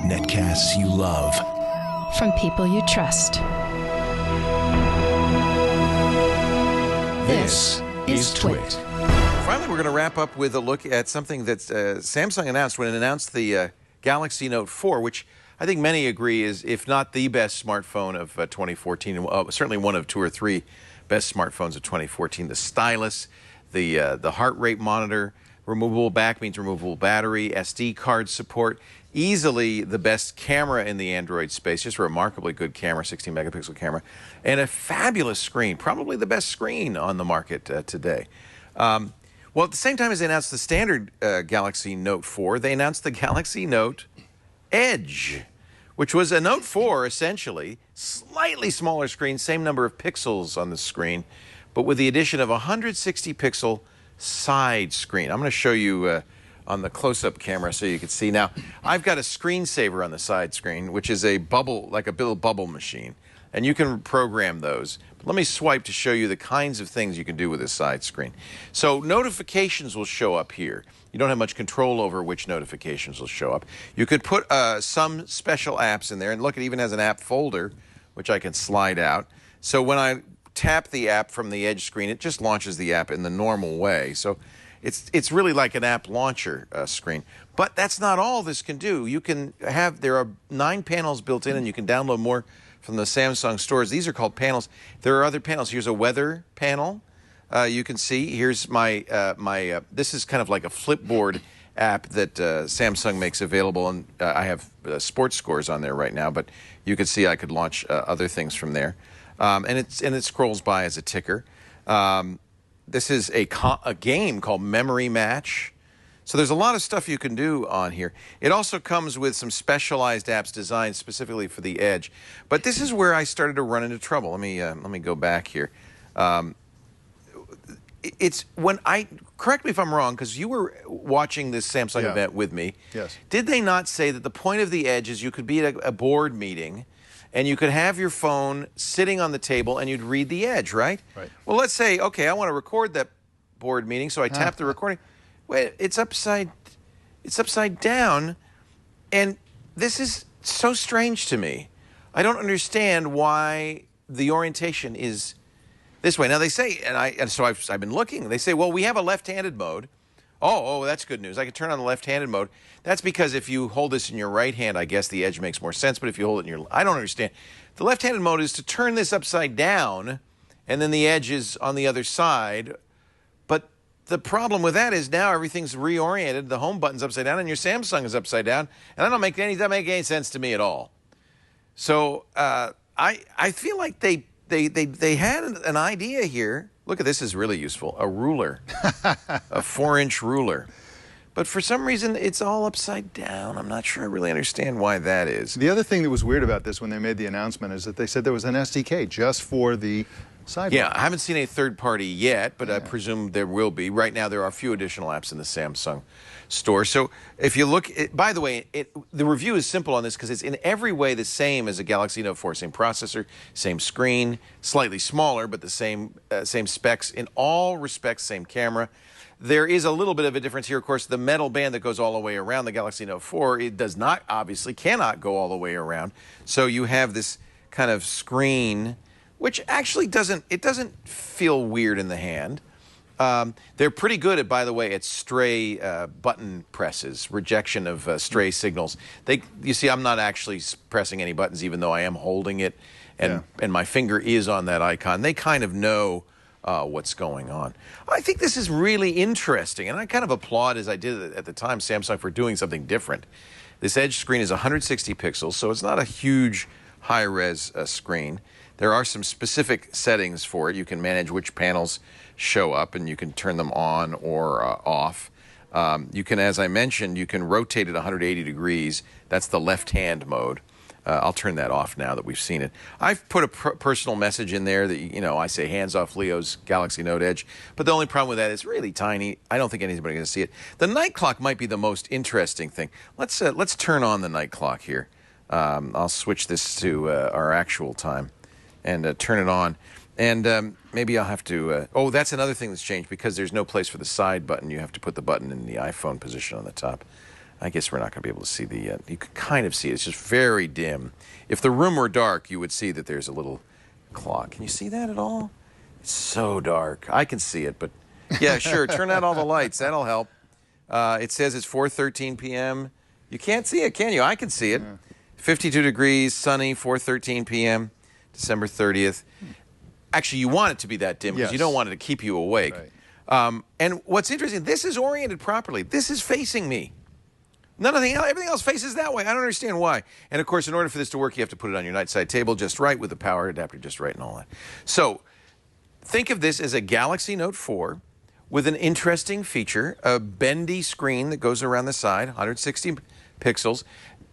Netcasts you love. From people you trust. This is Twit. Finally, we're going to wrap up with a look at something that Samsung announced when it announced the Galaxy Note 4, which I think many agree is, if not the best smartphone of 2014, certainly one of two or three best smartphones of 2014. The stylus, the heart rate monitor, removable back means removable battery, SD card support, easily the best camera in the Android space, just a remarkably good camera, 16-megapixel camera, and a fabulous screen, probably the best screen on the market today. Well, at the same time as they announced the standard Galaxy Note 4, they announced the Galaxy Note Edge, which was a Note 4, essentially, slightly smaller screen, same number of pixels on the screen, but with the addition of a 160-pixel side screen. I'm going to show you on the close-up camera so you can see. Now, I've got a screensaver on the side screen, which is a bubble, like a little bubble machine, and you can program those. But let me swipe to show you the kinds of things you can do with this side screen. So notifications will show up here. You don't have much control over which notifications will show up. You could put some special apps in there, and look, it even has an app folder, which I can slide out. So when I tap the app from the Edge screen, it just launches the app in the normal way. So it's really like an app launcher screen. But that's not all this can do. You can have, there are 9 panels built in, and you can download more from the Samsung stores. These are called panels. There are other panels. Here's a weather panel. You can see, here's my, this is kind of like a Flipboard app that Samsung makes available, and I have sports scores on there right now, but you can see I could launch other things from there. And it scrolls by as a ticker. This is a game called Memory Match. So there's a lot of stuff you can do on here. It also comes with some specialized apps designed specifically for the Edge. But this is where I started to run into trouble. Let me go back here. It's when correct me if I'm wrong, because you were watching this Samsung event with me. Yes. Did they not say that the point of the Edge is you could be at a board meeting and you could have your phone sitting on the table and you'd read the Edge, right? Right. Well, let's say, okay, I want to record that board meeting, so I tap the recording. Wait, it's upside down, and this is so strange to me. I don't understand why the orientation is this way. Now they say, and so I've been looking. They say, well, we have a left-handed mode. Oh, that's good news. I can turn on the left-handed mode. That's because if you hold this in your right hand, I guess the Edge makes more sense. But if you hold it in your, I don't understand. The left-handed mode is to turn this upside down, and then the Edge is on the other side. But the problem with that is now everything's reoriented. The home button's upside down, and your Samsung is upside down, and that doesn't make any sense to me at all. So I feel like they had an idea here. Look at this, is really useful. A ruler, a 4-inch ruler. But for some reason, it's all upside down. I'm not sure I really understand why that is. The other thing that was weird about this when they made the announcement is that they said there was an SDK just for the sidebar. Yeah, I haven't seen a third party yet, but I presume there will be. Right now, there are a few additional apps in the Samsung store. So if you look, by the way, the review is simple on this because it's in every way the same as a Galaxy Note 4. Same processor, same screen, slightly smaller, but the same specs. In all respects, same camera. There is a little bit of a difference here. Of course, the metal band that goes all the way around the Galaxy Note 4, it does not, obviously, cannot go all the way around. So you have this kind of screen, which actually doesn't feel weird in the hand. They're pretty good at, by the way, at stray button presses, rejection of stray signals. You see, I'm not actually pressing any buttons, even though I am holding it, and my finger is on that icon. They kind of know what's going on. I think this is really interesting, and I kind of applaud, as I did at the time, Samsung for doing something different. This Edge screen is 160 pixels, so it's not a huge high-res screen. There are some specific settings for it. You can manage which panels show up, and you can turn them on or off. You can, as I mentioned, you can rotate it 180 degrees. That's the left-hand mode. I'll turn that off now that we've seen it. I've put a personal message in there that, you know, I say hands off Leo's Galaxy Note Edge. But the only problem with that is it's really tiny. I don't think anybody's going to see it. The night clock might be the most interesting thing. Let's turn on the night clock here. I'll switch this to our actual time and turn it on. And maybe I'll have to... oh, that's another thing that's changed. Because there's no place for the side button, you have to put the button in the iPhone position on the top. I guess we're not going to be able to see the, you can kind of see it. It's just very dim. If the room were dark, you would see that there's a little clock. Can you see that at all? It's so dark. I can see it, but yeah, sure. Turn out all the lights. That'll help. It says it's 4:13 p.m. You can't see it, can you? I can see it. Yeah. 52 degrees, sunny, 4:13 p.m., December 30th. Actually, you want it to be that dim because you don't want it to keep you awake. Right. And what's interesting, this is oriented properly. This is facing me. Everything else faces that way. I don't understand why. And of course, in order for this to work, you have to put it on your nightside table just right with the power adapter just right and all that. So think of this as a Galaxy Note 4 with an interesting feature, a bendy screen that goes around the side, 160 pixels.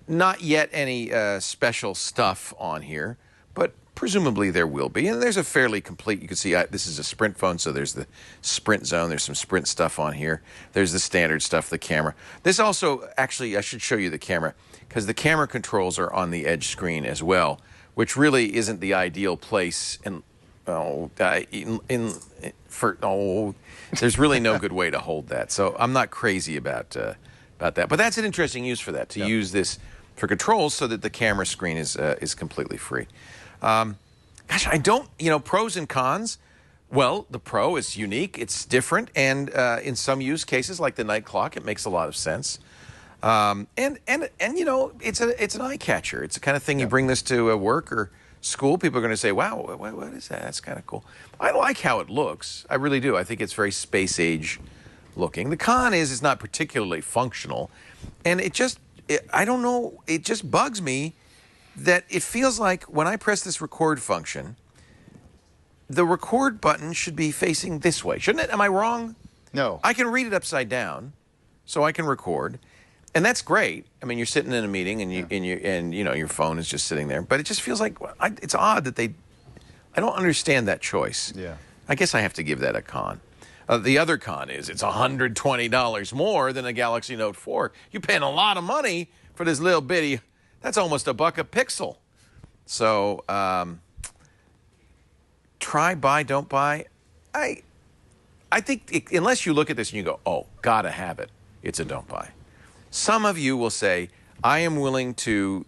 Not yet any special stuff on here, but presumably there will be. And there's a fairly complete, you can see this is a Sprint phone, so there's the Sprint zone. There's some Sprint stuff on here. There's the standard stuff, the camera. This also, actually, I should show you the camera, because the camera controls are on the edge screen as well, which really isn't the ideal place. There's really no good way to hold that. So I'm not crazy about that. But that's an interesting use for that, to use this for controls so that the camera screen is completely free. Gosh, I don't, pros and cons. Well, the pro is unique, it's different, and in some use cases, like the night clock, it makes a lot of sense. And it's an eye catcher. It's the kind of thing you bring this to work or school. People are going to say, "Wow, what is that? That's kind of cool." I like how it looks. I really do. I think it's very space age looking. The con is it's not particularly functional, and I don't know. It just bugs me that it feels like when I press this record function, the record button should be facing this way, shouldn't it? Am I wrong? No. I can read it upside down, so I can record, and that's great. I mean, you're sitting in a meeting, and your phone is just sitting there. But it just feels like it's odd that I don't understand that choice. Yeah. I guess I have to give that a con. The other con is it's $120 more than a Galaxy Note 4. You're paying a lot of money for this little bitty. That's almost $1 a pixel. So try, buy, don't buy. I think unless you look at this and you go, oh, gotta have it, it's a don't buy. Some of you will say, I am willing to,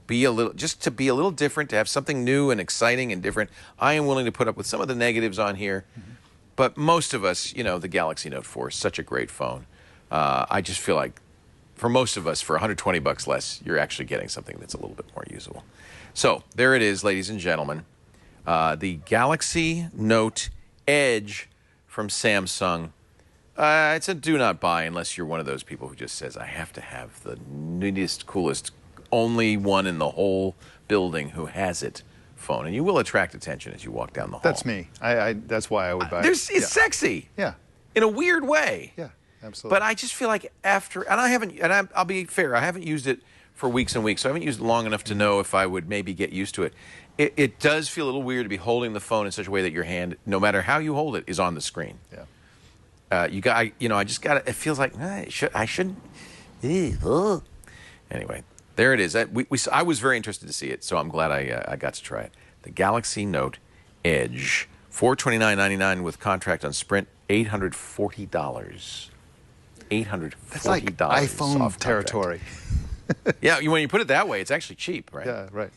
be a little different, to have something new and exciting and different. I am willing to put up with some of the negatives on here. Mm-hmm. But most of us, the Galaxy Note 4 is such a great phone. I just feel like for most of us, for $120 less, you're actually getting something that's a little bit more usable. So there it is, ladies and gentlemen. The Galaxy Note Edge from Samsung. It's a do not buy unless you're one of those people who just says, I have to have the neatest, coolest, only one in the whole building who has it phone. And you will attract attention as you walk down the hall. That's me. That's why I would buy it. It's sexy. Yeah. In a weird way. Yeah, absolutely. But I just feel like I'll be fair, I haven't used it for weeks and weeks, so I haven't used it long enough to know if I would maybe get used to it. It does feel a little weird to be holding the phone in such a way that your hand, no matter how you hold it, is on the screen. Yeah. I just got it. It feels like I shouldn't. Anyway, there it is. I was very interested to see it, so I'm glad I got to try it. The Galaxy Note Edge, $429.99 with contract on Sprint, $840. $840. That's like iPhone territory. Yeah, when you put it that way, it's actually cheap, right? Yeah, right.